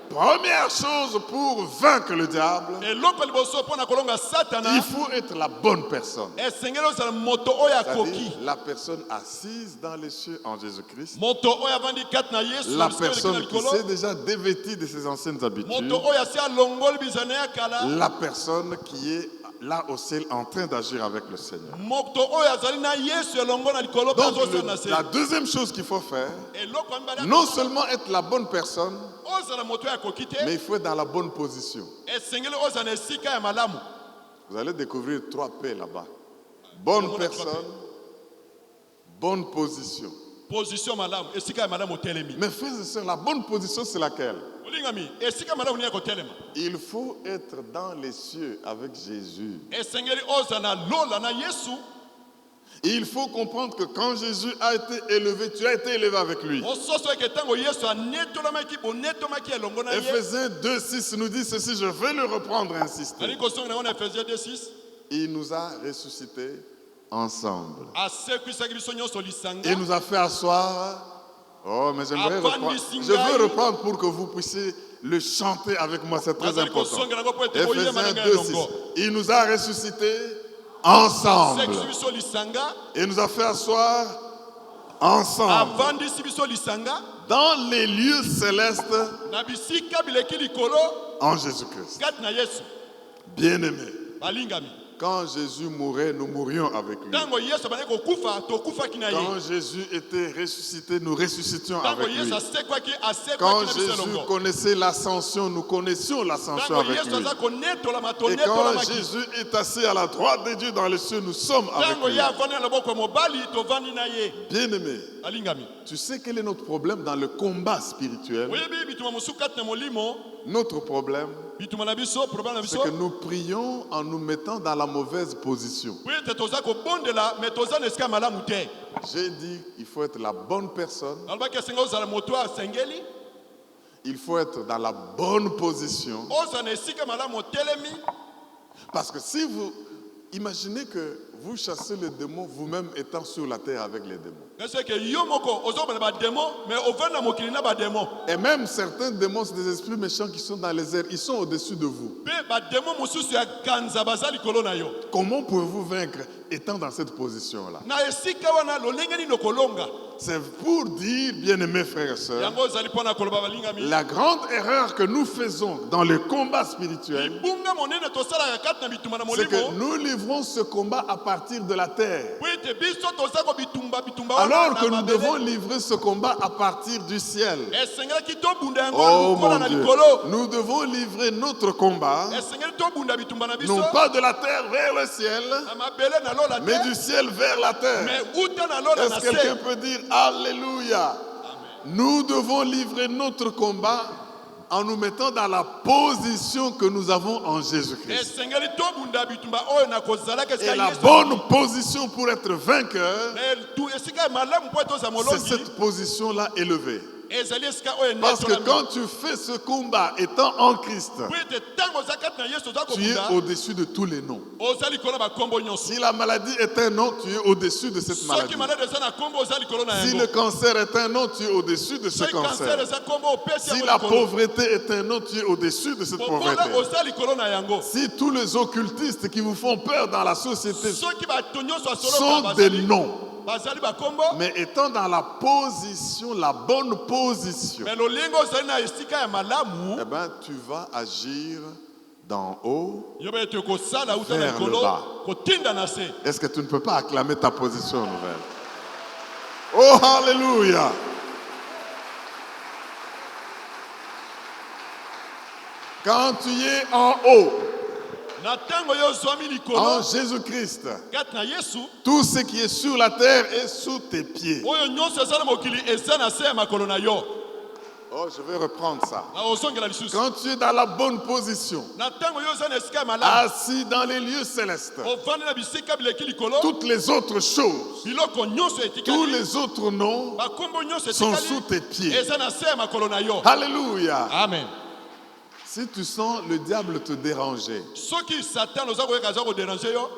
Première chose pour vaincre le diable, eloko liboso mpo na kolonga satana il faut être la bonne personne. esengeli ozala moto oyo akoki C'est-à-dire la personne assise dans les cieux en Jésus-Christ, moto oyo avandi kati na yesu la na bisika eleki na personne qui likolo s'est déjà dévêtie de ses anciennes habitudes, moto oyo asi alongoli bizana ya kala la personne qui est là au ciel en train d'agir avec le Seigneur. moto oyo azali na yesu elongo na likolo mpe Donc azosala na se la deuxième chose qu'il faut faire, eloko ya mibale non seulement être la bonne personne, ozala moto oyo akoki te mais il faut être dans la bonne position. esengeli ozala na esika ya malamu Vous allez découvrir 3 P là-bas. Bonne personne, bonne position. position malamu esika ya malamu otelemi Mes frères et sœurs, la bonne position, c'est laquelle? olingami esika malamu nini ya kotelema Il faut être dans les cieux avec Jésus. esengeli ozala na lola na yesu Il faut comprendre que quand Jésus a été élevé, tu as été élevé avec lui. ososo eke ntango yesu anetolamaki bonetomaki elongo na ye Éphésiens 2,6 nous dit ceci, je vais le reprendre et insister. nali kosongela ngo na efesia 2:6 Il nous a ressuscités ensemble. asekwisaki biso nyonso lisanga Il nous a fait asseoir. Oh, mais j'aimerais Avant reprendre. Nissingaï. Je veux reprendre pour que vous puissiez le chanter avec moi, c'est très nazali important. kosongela ngo po ete boyema na Éphésiens ngai 2,6. elongo Il nous a ressuscités ensemble. asekisi biso lisanga Et nous a fait asseoir ensemble avandisi biso lisanga dans les lieux célestes na bisika bileki likolo en Jésus-Christ. kati na yesu Bien-aimés, balingami quand Jésus mourait, nous mourions avec lui. ntango yesu abandaki kokufa tokufaki na ye Quand Jésus était ressuscité, nous ressuscitions ntango avec yesu lui. asekwaki Quand asekwaki na biso Jésus elongo connaissait l'ascension, nous connaissions l'ascension ntango avec yesu lui. aza konetolama Et quand tonetolamaki Jésus est assis à la droite de Dieu dans les cieux, nous sommes avec ntango lui. ye avandi na loboko ya mobali tovandi na ye Bien-aimés, alingami tu sais quel est notre problème dans le combat spirituel? oyebi bituma mosusu kati na molimo Notre problème, bituma na biso problème na c'est biso que nous prions en nous mettant dans la mauvaise position. po ete toza kobondela me toza na esika ya malamu te J'ai dit qu'il faut être la bonne personne, alobaki esenga ozala moto oyo asengeli il faut être dans la bonne position. ozala na esika malamu otelemi Parce que si vous imaginez que vous chassez les démons vous-même étant sur la terre avec les démons. eseke yo moko ozobana bademo me ovanda na mokili na bademo Et même certains démons, c'est des esprits méchants qui sont dans les airs, ils sont au-dessus de vous. mpe bademo mosusu ya kanza baza likolo na yo Comment pouvez-vous vaincre étant dans cette position-là? na esika wana lolenge nini okolonga C'est pour dire, bien-aimés frères et sœurs, yango ezali mpona koloba balingami la grande erreur que nous faisons dans le combat spirituel, libunga monene tosalaka kati na bitumba na c'est que molimo nous livrons ce combat à partir de la terre. po ete biso toza kobitumba bitumba wana Alors na que nous mabele. devons livrer ce combat à partir du ciel. esengelaki tobunda yango Oh lukola mon na Dieu, likolo nous devons livrer notre combat, esengeli tobunda bitumba na biso non pas de la terre vers le ciel, na mabele na lola mais te du ciel vers la terre. mais uta na lola Est-ce na que quelqu'un se peut dire Alléluia? Nous devons livrer notre combat en nous mettant dans la position que nous avons en Jésus-Christ. esengeli tobunda bitumba oyo na kozalaka Et esika la Yesu bonne position pour être vainqueur, esika malamu po ete oza c'est molongi cette position-là élevée. ezali esika oyo Parce que quand tu fais ce combat étant en Christ, po ete ntango oza kati na Yesu oza tu es kobunda au-dessus de tous les noms. oza likolo na bakombo nyonso Si la maladie est un nom, tu es au-dessus de cette soki maladie. malade eza na kombo oza likolo na Si yango le cancer est un nom, tu es au-dessus de ce soki cancer cancer. eza kombo opesi Si yango la likolo pauvreté est un nom, tu es au-dessus de cette bokonga pauvreté. oza likolo na yango Si tous les occultistes qui vous font peur dans la société soki bato nyonso ya solo sont des noms, bazali bakombo mais étant dans la position, la bonne position, me lolingo ozali na esika ya malamu eh ben, tu vas agir d'en haut. yo be ete kosala uta na Vers le likolo bas. kotinda na se Est-ce que tu ne peux pas acclamer ta position nouvelle? Oh, Alléluia! Quand tu es en haut, na ntango yo ozwami en likolo Jésus-Christ, kati na Yesu tout ce qui est sur la terre est sous tes pieds. oyo nyonso eza na mokili eza na se ya makolo na yo Oh, je vais reprendre ça. na ozongela lisusu Quand tu es dans la bonne position, na ntango yo oza na esika ya malamu assis dans les lieux célestes, ovandi na bisika bileki likolo toutes les autres choses, biloko nyonso tous etikali les autres noms bakombo nyonso sont sous etikali tes pieds. eza na se ya makolo na yo Alléluia. amen Si tu sens le diable te déranger, soki satan oza koyeka aza koderange yo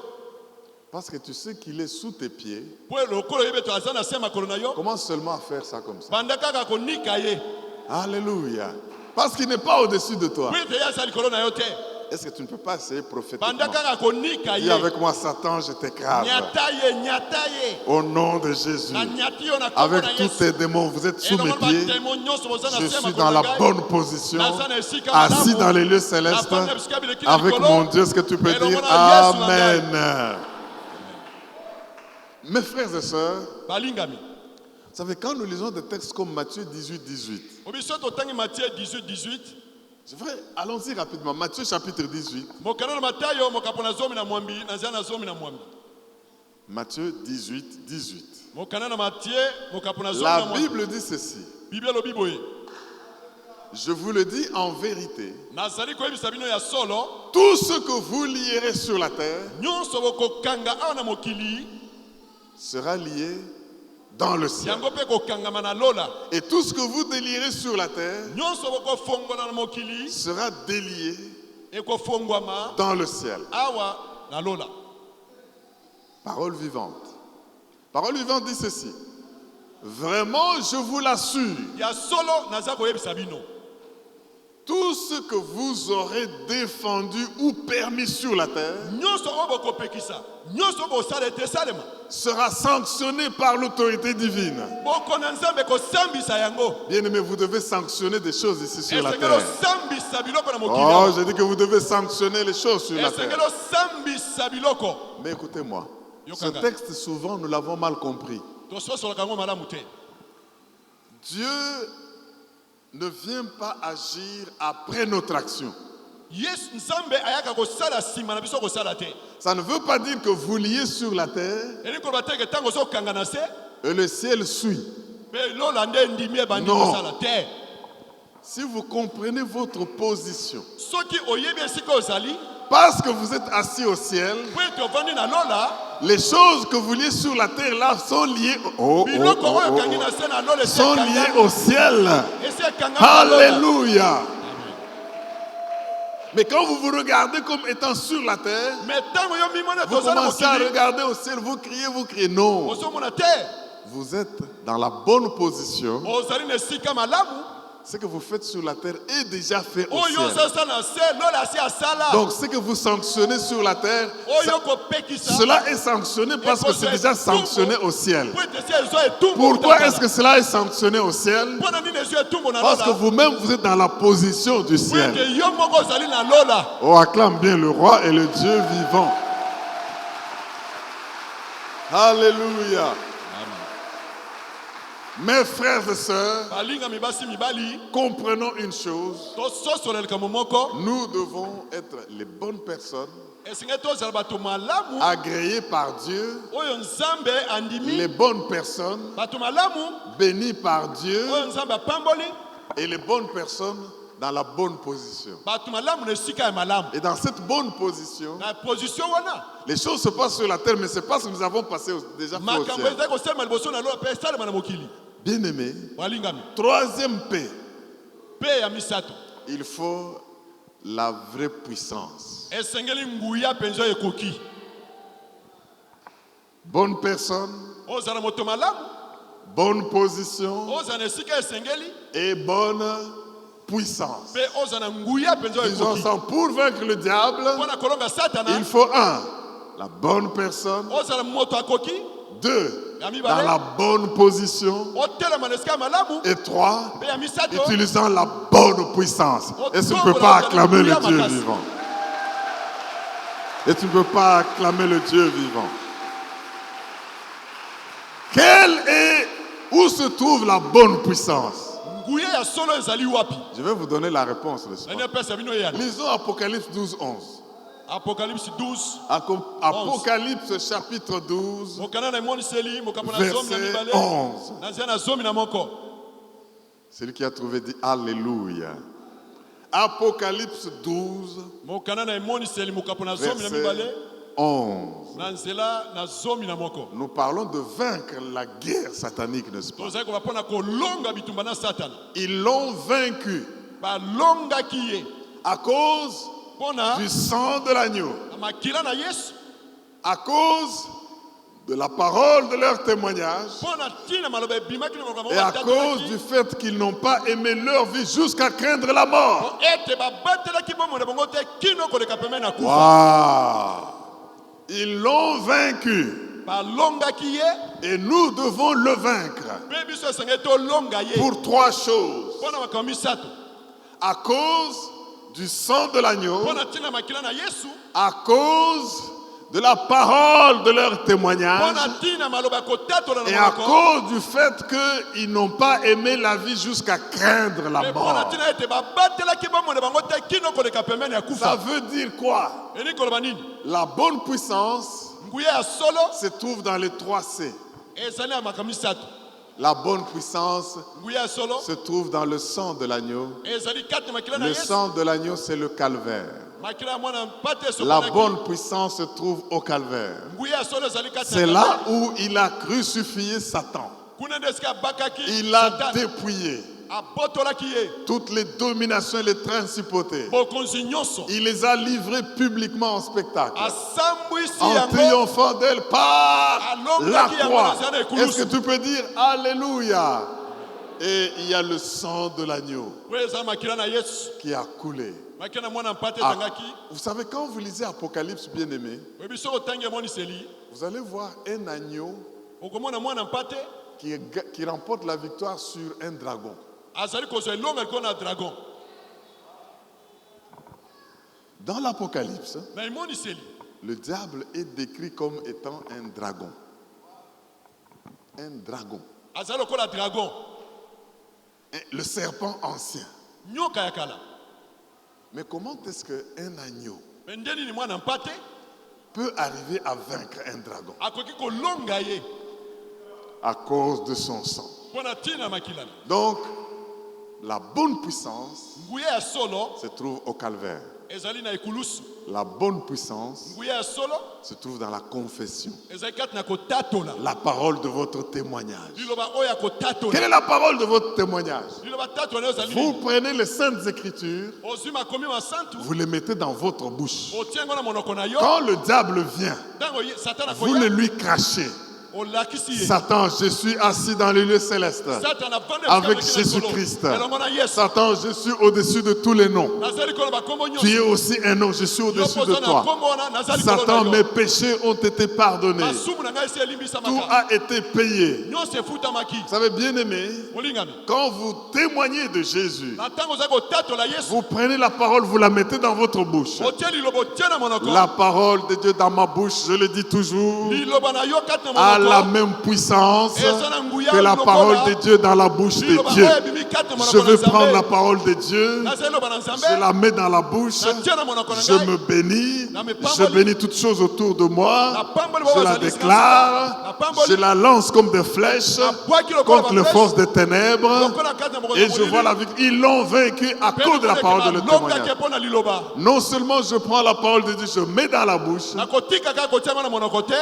parce que tu sais qu'il est sous tes pieds, po lokolo yebi eto aza na se ya makolo na yo commence seulement à faire ça comme ça. banda kaka konika ye Alléluia. Parce qu'il n'est pas au-dessus de toi. po ete ye aza likolo na yo te Est-ce que tu ne peux pas essayer prophétiquement? banda kaka konika Dis ye avec moi, Satan, je t'écrase. nyata ye Au nom de Jésus. na nyati yo na kombo Avec na tous Yesu tes démons, vous êtes sous mes elongo na pieds. batemo nyonso boza na Je se ya suis makolo dans na la ngai bonne position, naza na esika assis malamu dans les lieux célestes, nafandi na bisika bileki avec likolo mon Dieu. Est-ce que tu peux elongo dire na Yesu na ngai. Amen? Mes frères et sœurs, balingami vous savez, quand nous lisons des textes comme Matthieu 18, 18, obiso totangi Matthieu 18 c'est vrai, allons-y rapidement. Matthieu chapitre 18. mokano na matayo mokapo na zomi na mwambi na nzia na zomi na mwambi Matthieu 18, 18. mokana na Matthieu mokapo na zomi La na mwambi Bible dit ceci. Bible elobi boye Je vous le dis en vérité. nazali koyebisa bino ya solo Tout ce que vous lierez sur la terre nyonso bokokanga awa na mokili sera lié dans le ciel. yango mpe kokangama na lola Et tout ce que vous délierez sur la terre nyonso bokofongola na mokili sera délié ekofongwama dans le ciel. awa na lola Parole vivante. Parole vivante dit ceci. Vraiment, je vous l'assure, ya solo naza koyebisa bino tout ce que vous aurez défendu ou permis sur la terre nyonso oyo bokopekisa nyonso bosala ete esalema sera sanctionné par l'autorité divine. bokona nzambe kosambisa yango Bien-aimés, vous devez sanctionner des choses ici sur la esengeli terre. osambisa biloko na mokili Oh, awa j'ai dit que vous devez sanctionner les choses sur la esengeli terre. osambisa biloko Mais écoutez-moi, ce Yokanga. texte, souvent, nous l'avons mal compris. tososolaka yango malamu te Dieu ne vient pas agir après notre action. yesu nzambe ayaka kosala nsima na biso kosala te Ça ne veut pas dire que vous liez sur la terre elingi koloba teke ntango ozokanga na se et le ciel suit. mpe lola nde ndimi ebandi Non. kosala te Si vous comprenez votre position, soki oyebi esika ozali parce que vous êtes assis au ciel, po ete ovandi na lola les choses que vous liez sur la terre là sont liées, biloko oyo ekangi na se na lola esi sont liées ekanga- au ciel. esi ekanga na lola Alléluia. Mais quand vous vous regardez comme étant sur la terre, me ntango yo mimona vous toza na commencez à mokili regarder au ciel, vous criez. Non. ozomona te Vous êtes dans la bonne position ozali na esika malamu ce que vous faites sur la terre est déjà fait au oyo ciel. sasa na se lola asi asala Donc ce que vous sanctionnez sur la terre, oyo kopekisa cela est sanctionné parce que c'est déjà sanctionné au ciel. po ete si ezwa etumbu Pourquoi utakala. est-ce que cela est sanctionné au ciel? Mpona nini ezwa etumbu na Parce que lola vous-même, vous êtes dans la position du po ciel. ete yo moko ozali na lola. Oh, acclame bien le roi et le Dieu vivant. Alléluia. Mes frères et sœurs, balingami basi mibali comprenons une chose. tososola likambo moko Nous devons être les bonnes personnes, esengi tozala bato malamu agréées par Dieu, oyo nzambe andimi, les bonnes personnes, bato malamu bénies par Dieu, oyo nzambe apamboli, et les bonnes personnes dans la bonne position. bato malamu na esika ya malamu. Et dans cette bonne position, Na position wana les choses se passent sur la terre, mais c'est parce que nous avons déjà fait au makambo ciel. ezali kosalema liboso na lola mpe esalema na mokili. Bien-aimés, balingami troisième paix, mpe ya misato il faut la vraie puissance. esengeli nguya mpenza oyo ekoki. Bonne personne, ozala moto malamu, bonne position ozala na esika esengeli, et bonne puissance. mpe ozala na nguya mpenza oyo Disons ekoki. ensemble, pour vaincre le diable, mpona kolonga satana il faut la bonne personne, ozala moto akoki, deux, ya dans mibale la bonne position, otelema na esika ya malamu, et trois, mpe ya misato utilisant la bonne puissance. Et tu ne peux pas acclamer le Dieu vivant. Et tu ne peux pas acclamer le Dieu vivant. Où se trouve la bonne puissance? nguya ya solo ezali wapi? Je vais vous donner la réponse de ce nani apesa bino eyana? Lisons Apocalypse 12, 11. Apocalypse 12 Apocalypse chapitre 12, mokana na emoniseli mokambo na zomi na verset mibale 11. na nzela na zomi na moko. Celui qui a trouvé dit Alléluia. Apocalypse 12, mokana na emoniseli mokambo na zomi na verset mibale 11. na nzela na zomi na moko. Nous parlons de vaincre la guerre satanique, n'est-ce pas? tozali koba mpona kolonga bitumba na satana. Ils l'ont vaincu balongaki ye à cause mpona du sang de l'agneau, na makila na Yesu, à cause de la parole de leur témoignage mpona ntina maloba ebimaki na makambo et à cause du fait qu'ils n'ont pas aimé leur vie jusqu'à craindre la mort. po ete babatelaki bomoi na bango te kino koleka pembeni na kufa. Wow. Ils l'ont vaincu balongaki ye et nous devons le vaincre mpe biso esengeli tolonga ye pour trois choses. mpona makambo misato: À cause du sang de l'agneau, mpona ntina makila na Yesu, à cause de la parole de leur témoignage mpona ntina maloba kotatola et na à monoko, cause du fait qu'ils n'ont pas aimé la vie jusqu'à craindre la mpe mpona mort. ntina ete babatelaki bomoi na bango te kino koleka pembeni ya Ça kufa. veut dire quoi? eli koloba nini? La bonne puissance nguya ya solo se trouve dans les 3 C. ezali na makambo misato. La bonne puissance nguya ya solo se trouve dans le sang de l'agneau. ezali kati na makila na Le Yesu, sang de l'agneau, c'est le calvaire. makila ya mwana mpate La esokolaki. bonne puissance se trouve au calvaire. nguya ya solo ezali kati C'est na là Calvaire. où il a crucifié Satan. kuna nde esika abakaki Il l'a Satana, dépouillé. abotolaki ye Toutes les dominations et les principautés. bokonzi nyonso, Il les a livrées publiquement en spectacle. asambwisi En yango, triomphant d'elle par la croix. Est-ce que tu peux dire Alléluia? Et il y a le sang de l'agneau oyo ezali makila na Yesu, qui a coulé. makila na mwana mpate Ah, ezangaki. vous savez, quand vous lisez Apocalypse, bien-aimé, oyebi soki otangi emoniseli, vous allez voir un agneau okomona mwana mpate qui remporte la victoire sur un dragon. azali kozwa elonga likolo na dragon. Dans l'Apocalypse, na emoniseli le diable est décrit comme étant un dragon. Un dragon. azali lokola dragon, Le serpent ancien. nyoka ya kala. Mais comment est-ce qu'un agneau me nde nini mwana mpate peut arriver à vaincre un dragon? akoki kolonga ye À cause de son sang. mpona ntina makila na Donc, la bonne puissance nguya ya solo se trouve au calvaire. ezali na ekulusu. La bonne puissance nguya ya solo se trouve dans la confession. ezali kati na kotatola La parole de votre témoignage. liloba oyo ya kotatola. Quelle est la parole de votre témoignage? liloba tatola oyo ezali Vous nini? prenez les saintes écritures, ozwi makomi masantu vous les mettez dans votre bouche. otie yango na monoko na yo. Quand le diable vient, ntango satana vous le akoya lui crachez. Satan, je suis assis dans les lieux célestes avec Jésus-Christ. Satan, je suis au-dessus de tous les noms. Tu es aussi un nom, je suis au-dessus de toi. Satan, mes péchés ont été pardonnés. Tout a été payé. Vous savez, bien aimé, quand vous témoignez de Jésus, vous prenez la parole, vous la mettez dans votre bouche. La parole de Dieu dans ma bouche, je le dis toujours, a la même puissance que la parole de Dieu dans la bouche de Dieu. Je veux prendre la parole de Dieu, je la mets dans la bouche, je me bénis, je bénis toutes choses autour de moi, je la déclare, je la lance comme des flèches contre les forces des ténèbres et je vois la victoire. Ils l'ont vaincu à cause de la parole de le témoignage. Non seulement je prends la parole de Dieu, je mets dans la bouche,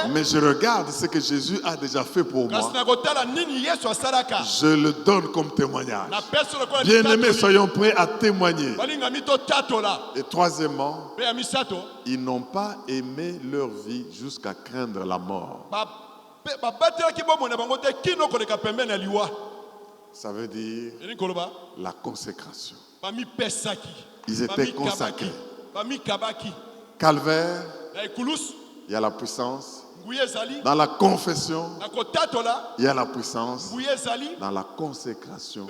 mais je regarde ce que Jésus a déjà fait pour moi. Je le donne comme témoignage. Bien-aimés, soyons prêts à témoigner. Et troisièmement, ils n'ont pas aimé leur vie jusqu'à craindre la mort. Ça veut dire la consécration. Ils étaient consacrés. Calvaire, il y a la puissance. Dans la confession, il y a la puissance. Dans la consécration,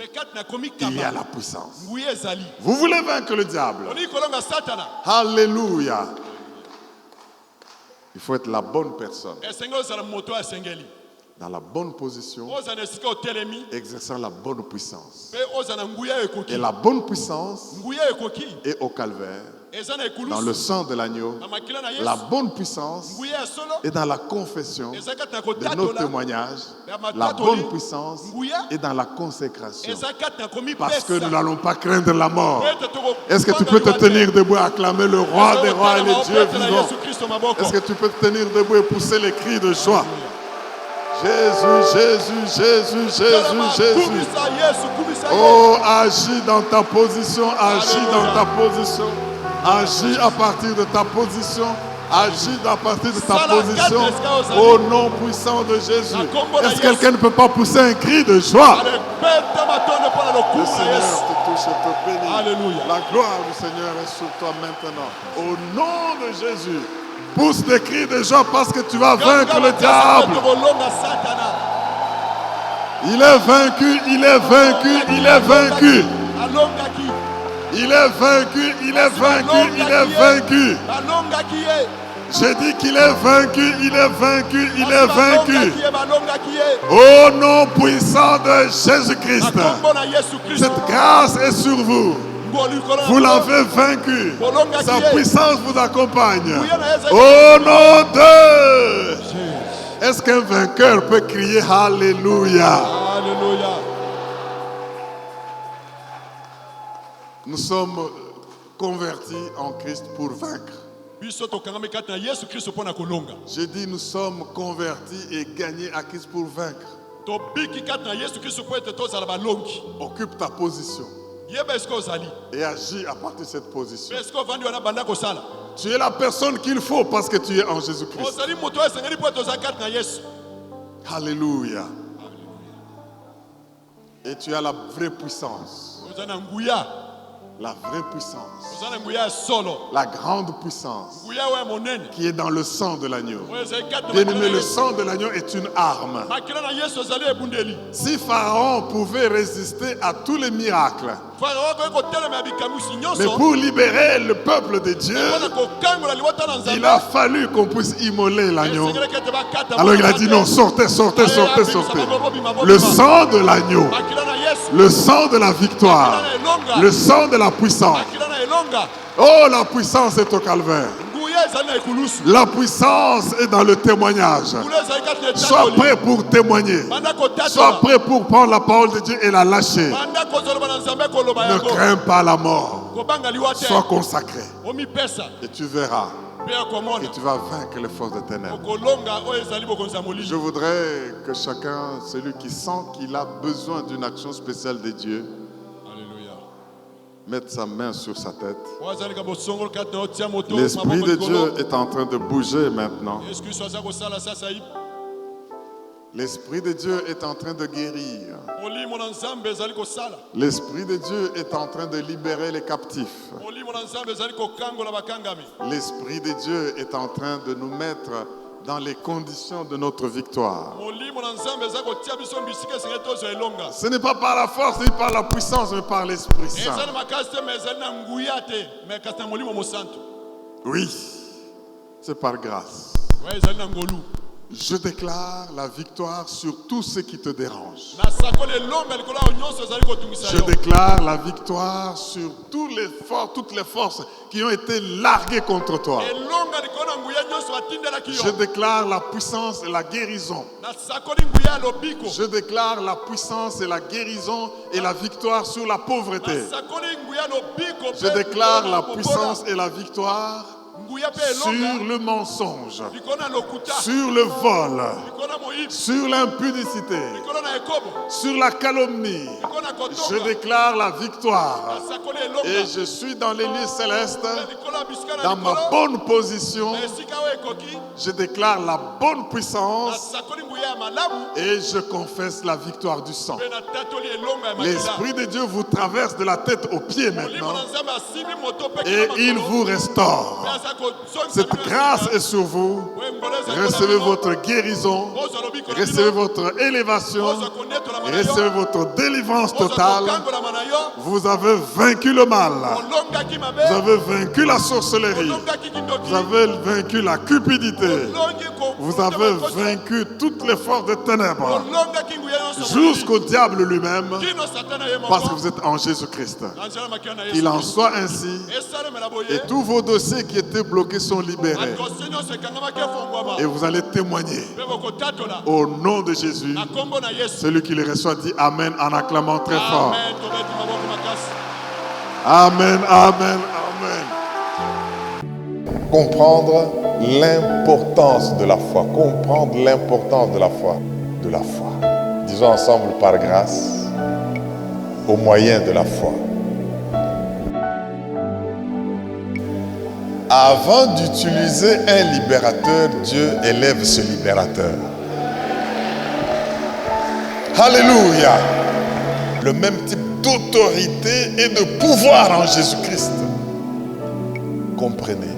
il y a la puissance. Vous voulez vaincre le diable? Alléluia. Il faut être la bonne personne. Dans la bonne position, exerçant la bonne puissance. Et la bonne puissance est au calvaire, dans le sang de l'agneau. La bonne puissance est dans la confession de nos témoignages. La bonne puissance est dans la consécration. Parce que nous n'allons pas craindre la mort. Est-ce que tu peux te tenir debout et acclamer le roi des rois et le Dieu vivant? Est-ce que tu peux te tenir debout et pousser les cris de joie? Jésus, Jésus, Jésus, Jésus, Jésus. Oh, agis dans ta position, agis dans ta position. Agis à partir de ta position. Agis à partir de ta position. Au nom puissant de Jésus. Est-ce que quelqu'un ne peut pas pousser un cri de joie? Le Seigneur te touche et te bénit. Alléluia. La gloire du Seigneur est sur toi maintenant. Au nom de Jésus. Pousse des cris de joie parce que tu vas vaincre le diable. Il est vaincu, il est vaincu, il est vaincu. Il est vaincu, il est vaincu, il est vaincu. J'ai dit qu'il est vaincu, il est vaincu, il est vaincu. Au nom puissant de Jésus-Christ. Cette grâce est sur vous. Vous l'avez vaincu. Sa puissance vous accompagne. Au nom de... Est-ce qu'un vainqueur peut crier Alléluia? Alléluia. Nous sommes convertis en Christ pour vaincre. J'ai dit nous sommes convertis et gagnés à Christ pour vaincre. Occupe ta position. Et agis à partir de cette position. Tu es la personne qu'il faut parce que tu es en Jésus-Christ. Alléluia. Et tu as la vraie puissance. La vraie puissance. La grande puissance qui est dans le sang de l'agneau. Bien-aimé, le sang de l'agneau est une arme. Si Pharaon pouvait résister à tous les miracles, mais pour libérer le peuple de Dieu, il a fallu qu'on puisse immoler l'agneau. Alors il a dit non, sortez, sortez, sortez, sortez. Le sang de l'agneau, le sang de la victoire, le sang de la puissance. Oh, la puissance est au calvaire. La puissance est dans le témoignage. Sois prêt pour témoigner. Sois prêt pour prendre la parole de Dieu et la lâcher. Ne crains pas la mort. Sois consacré. Et tu verras. Et tu vas vaincre les forces des ténèbres. Je voudrais que chacun, celui qui sent qu'il a besoin d'une action spéciale de Dieu, mette sa main sur sa tête. L'Esprit de Dieu est en train de bouger maintenant. L'Esprit de Dieu est en train de guérir. molimo na nzambe ezali kosala L'Esprit de Dieu est en train de libérer les captifs. molimo na nzambe ezali kokangola bakangami L'Esprit de Dieu est en train de nous mettre dans les conditions de notre victoire. molimo na nzambe ezali kotia biso mbisika esengeli tozwa elonga Ce n'est pas par la force ni par la puissance, mais par l'Esprit Saint. ezali makasi te me ezali na nguya te me kasi na molimo mosantu Oui, c'est par grâce. oyo ezali na ngolu Je déclare la victoire sur tout ce qui te dérange. nasakoli elonga likolo ya nyonso ezali kotungisa Je yo déclare la victoire sur toutes les forces qui ont été larguées contre toi. elonga likolo na nguya nyonso batindelaki Je yo déclare la puissance et la guérison. nasakoli nguya ya lobiko Je déclare la puissance et la guérison et la victoire sur la pauvreté. nasakoli nguya ya lobiko Je déclare la puissance et la victoire nguya mpe sur elonga le mensonge, likolo na lokuta sur le vol, likolo na moyibi sur l'impudicité, likolo na ekobo sur la calomnie. likolo na Je kotonga déclare la victoire nasakoli et elonga je suis dans les lieux célestes, likolo ya bisika na dans ma likolo bonne position. na esika oyo ekoki Je déclare la bonne puissance nasakoli nguya ya malamu et je confesse la victoire du sang. mpe natatoli elonga ya makila L'Esprit de Dieu vous traverse de la tête aux pieds molimo maintenant na nzambe asimbi moto mpe et kino il makolo, vous restaure. mpe aza kozongisa Cette bino grâce esika. est sur vous. Oyo ngolo ezali na Recevez bino, votre guérison, ozwa lobiko na recevez bino, votre élévation, ozwa konetolama na yo, recevez votre délivrance ozwa totale. kokangolama na yo, Vous avez vaincu le mal. olongaki mabe, Vous avez vaincu la sorcellerie. olongaki kindoki, Vous avez vaincu la cupidité. olongi ko- Vous avez vaincu toutes les forces de ténèbres olongaki nguya nyonso jusqu'au diable lui-même kino satana ye parce que moko vous êtes en Jésus-Christ. na nzela makila na Qu'il Yesu en Kristo. soit ainsi esalemela boye et tous vos dossiers qui étaient bloqués sont libérés. badosie nyonso ekangamaki efongwama Et vous allez témoigner mpe bokotatola au nom de Jésus. na kombo na Yesu. Celui qui les reçoit dit Amen en acclamant très fort. Amen, tobeti maboko makasi. Amen, Amen, Amen. Comprendre l'importance de la foi. Comprendre l'importance de la foi. De la foi. Disons ensemble par grâce, au moyen de la foi. Avant d'utiliser un libérateur, Dieu élève ce libérateur. Alléluia. Le même type d'autorité et de pouvoir en Jésus-Christ. Comprenez,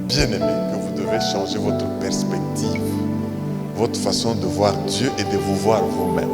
bien-aimés, que vous devez changer votre perspective, votre façon de voir Dieu et de vous voir vous-même.